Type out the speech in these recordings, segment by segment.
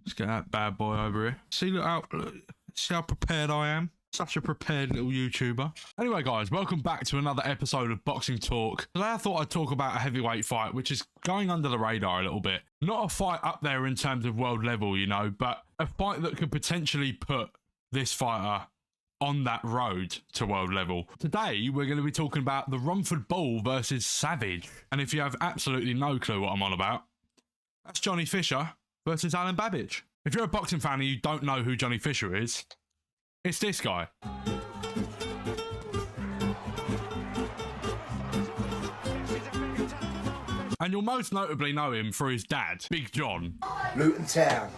Let's get that bad boy over here. See how prepared I am. Such a prepared little YouTuber. Anyway, guys, welcome back to another episode of Boxing Talk. Today I thought I'd talk about a heavyweight fight, which is going under the radar a little bit. Not a fight up there in terms of world level, you know, but a fight that could potentially put this fighter on that road to world level. Today, we're going to be talking about the Romford Bull versus Savage. And if you have absolutely no clue what I'm on about, that's Johnny Fisher versus ALEN Babic. If you're a boxing fan and you don't know who Johnny Fisher is, it's this guy. And you'll most notably know him for his dad, Big John. Luton Town.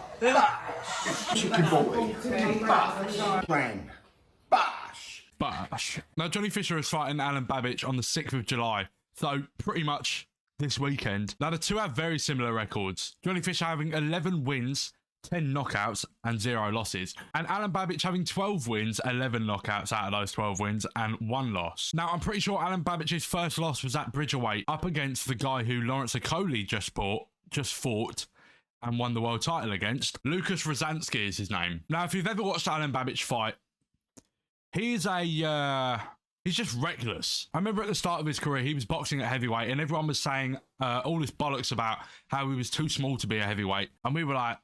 Chicken boy. Bash. Ram. Bash. Now, Johnny Fisher is fighting ALEN Babic on the 6th of July. So, pretty much this weekend. Now, the two have very similar records. Johnny Fisher having 11 wins, 10 knockouts and 0 losses. And ALEN Babic having 12 wins, 11 knockouts out of those 12 wins and 1 loss. Now, I'm pretty sure ALEN Babic's first loss was at Bridgerweight up against the guy who Lawrence Okoli just fought and won the world title against. Lucas Rozansky is his name. Now, if you've ever watched ALEN Babic fight, he's just reckless. I remember at the start of his career, he was boxing at heavyweight and everyone was saying all this bollocks about how he was too small to be a heavyweight. And we were like,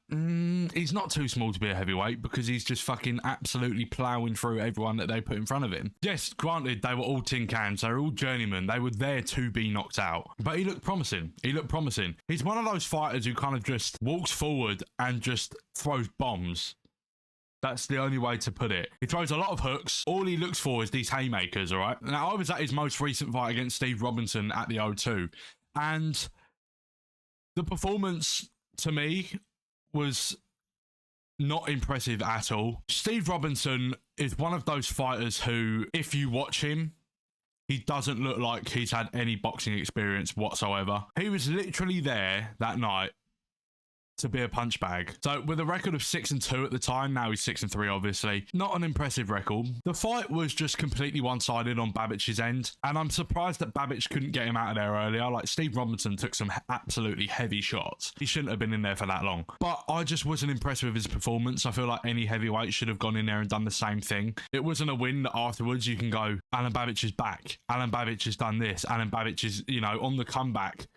he's not too small to be a heavyweight because he's just fucking absolutely ploughing through everyone that they put in front of him. Yes, granted, they were all tin cans. They were all journeymen. They were there to be knocked out. But he looked promising. He's one of those fighters who kind of just walks forward and just throws bombs. That's the only way to put it. He throws a lot of hooks. All he looks for is these haymakers, all right? Now, I was at his most recent fight against Steve Robinson at the O2. And the performance, to me, was not impressive at all. Steve Robinson is one of those fighters who, if you watch him, he doesn't look like he's had any boxing experience whatsoever. He was literally there that night to be a punch bag. So with a record of 6-2 at the time, now he's 6-3 obviously. Not an impressive record. The fight was just completely one-sided on Babic's end, and I'm surprised that Babic couldn't get him out of there earlier. Like, Steve Robinson took some absolutely heavy shots. He shouldn't have been in there for that long. But I just wasn't impressed with his performance. I feel like any heavyweight should have gone in there and done the same thing. It wasn't a win that afterwards you can go, ALEN Babic is back. ALEN Babic has done this. ALEN Babic is, you know, on the comeback.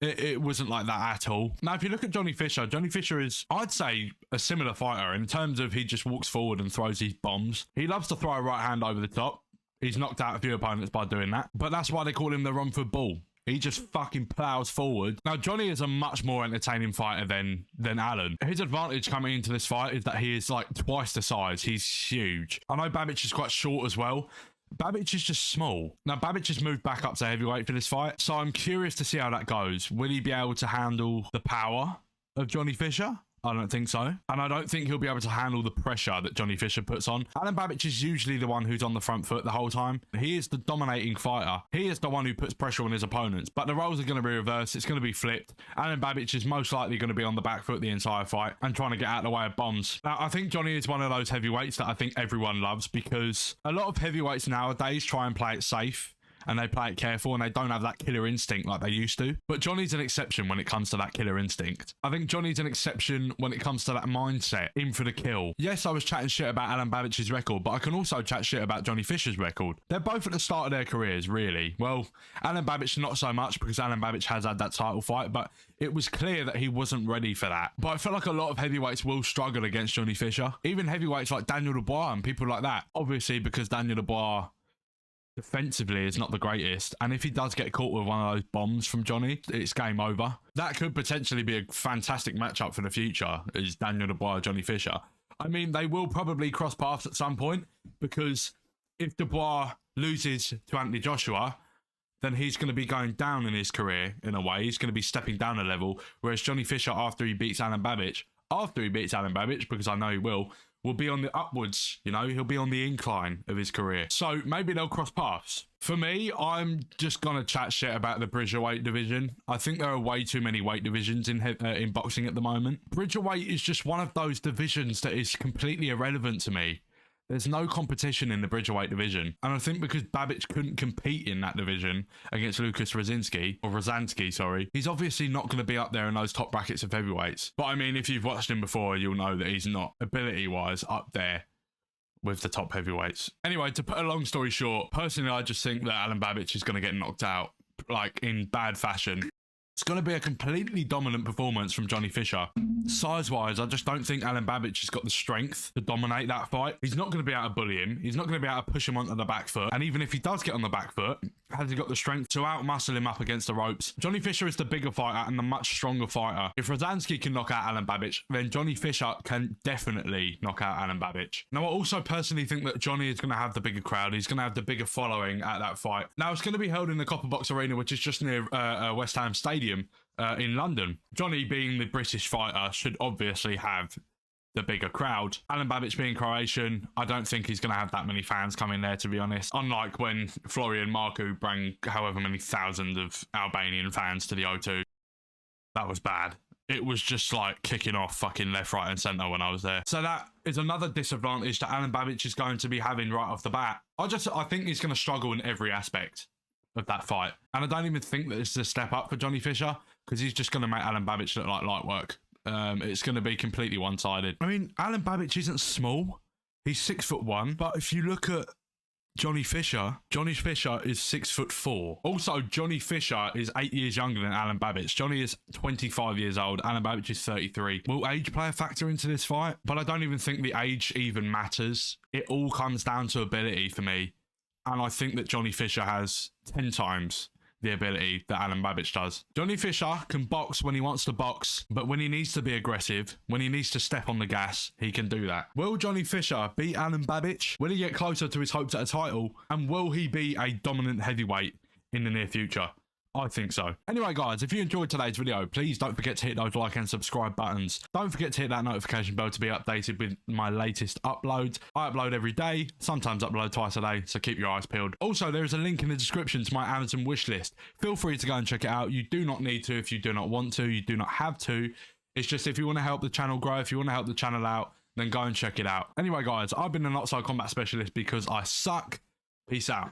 It wasn't like that at all. Now, if you look at Johnny Fisher is, I'd say, a similar fighter in terms of he just walks forward and throws these bombs. He loves to throw a right hand over the top. He's knocked out a few opponents by doing that. But that's why they call him the Romford Bull. He just fucking plows forward. Now, Johnny is a much more entertaining fighter than ALEN. His advantage coming into this fight is that he is like twice the size. He's huge. I know Babic is quite short as well. Babic is just small. Now, Babic has moved back up to heavyweight for this fight, so I'm curious to see how that goes. Will he be able to handle the power of Johnny Fisher? I don't think so. And I don't think he'll be able to handle the pressure that Johnny Fisher puts on. ALEN Babic is usually the one who's on the front foot the whole time. He is the dominating fighter. He is the one who puts pressure on his opponents. But the roles are going to be reversed. It's going to be flipped. ALEN Babic is most likely going to be on the back foot the entire fight and trying to get out of the way of bombs. Now, I think Johnny is one of those heavyweights that I think everyone loves because a lot of heavyweights nowadays try and play it safe. And they play it careful and they don't have that killer instinct like they used to. But Johnny's an exception when it comes to that killer instinct. I think Johnny's an exception when it comes to that mindset, in for the kill. Yes, I was chatting shit about ALEN Babic's record, but I can also chat shit about Johnny Fisher's record. They're both at the start of their careers, really. Well, ALEN Babic not so much because ALEN Babic has had that title fight, but it was clear that he wasn't ready for that. But I feel like a lot of heavyweights will struggle against Johnny Fisher. Even heavyweights like Daniel Dubois and people like that. Obviously, because Daniel Dubois defensively is not the greatest, and if he does get caught with one of those bombs from Johnny, it's game over. That could potentially be a fantastic matchup for the future, is Daniel Dubois, Johnny Fisher. I mean, they will probably cross paths at some point, because if Dubois loses to Anthony Joshua, then he's going to be going down in his career in a way. He's going to be stepping down a level, whereas Johnny Fisher, after he beats ALEN Babic, because I know he will be on the upwards, you know, he'll be on the incline of his career. So maybe they'll cross paths. For me, I'm just going to chat shit about the Bridgerweight division. I think there are way too many weight divisions in boxing at the moment. Bridgerweight is just one of those divisions that is completely irrelevant to me. There's no competition in the Bridgerweight division. And I think because Babic couldn't compete in that division against Lucas Rozansky, sorry, he's obviously not going to be up there in those top brackets of heavyweights. But I mean, if you've watched him before, you'll know that he's not, ability-wise, up there with the top heavyweights. Anyway, to put a long story short, personally, I just think that ALEN Babic is going to get knocked out, like, in bad fashion. It's going to be a completely dominant performance from Johnny Fisher. Size-wise, I just don't think ALEN Babic has got the strength to dominate that fight. He's not going to be able to bully him. He's not going to be able to push him onto the back foot. And even if he does get on the back foot, has he got the strength to out-muscle him up against the ropes? Johnny Fisher is the bigger fighter and the much stronger fighter. If Rozansky can knock out ALEN Babic, then Johnny Fisher can definitely knock out ALEN Babic. Now, I also personally think that Johnny is going to have the bigger crowd. He's going to have the bigger following at that fight. Now, it's going to be held in the Copper Box Arena, which is just near West Ham Stadium. In London. Johnny, being the British fighter, should obviously have the bigger crowd. ALEN Babic being Croatian, I don't think he's going to have that many fans coming there, to be honest. Unlike when Florian Marku bring however many thousands of Albanian fans to the O2. That was bad. It was just like kicking off fucking left, right and centre when I was there. So that is another disadvantage that ALEN Babic is going to be having right off the bat. I think he's going to struggle in every aspect of that fight. And I don't even think that this is a step up for Johnny Fisher, because he's just going to make ALEN Babic look like light work. It's going to be completely one-sided. I mean, ALEN Babic isn't small. He's 6'1", but if you look at Johnny Fisher is 6'4". Also, Johnny Fisher is 8 years younger than ALEN Babic. Johnny is 25 years old. ALEN Babic is 33. Will age play a factor into this fight? But I don't even think the age even matters. It all comes down to ability for me. And I think that Johnny Fisher has 10 times the ability that ALEN Babic does. Johnny Fisher can box when he wants to box, but when he needs to be aggressive, when he needs to step on the gas, he can do that. Will Johnny Fisher beat ALEN Babic? Will he get closer to his hopes at a title? And will he be a dominant heavyweight in the near future? I think so. Anyway, guys, if you enjoyed today's video, please don't forget to hit those like and subscribe buttons. Don't forget to hit that notification bell to be updated with my latest uploads. I upload every day, sometimes upload twice a day, so keep your eyes peeled. Also, there is a link in the description to my Amazon wishlist. Feel free to go and check it out. You do not need to if you do not want to. You do not have to. It's just if you want to help the channel grow, if you want to help the channel out, then go and check it out. Anyway, guys, I've been a Not So Combat Specialist because I suck. Peace out.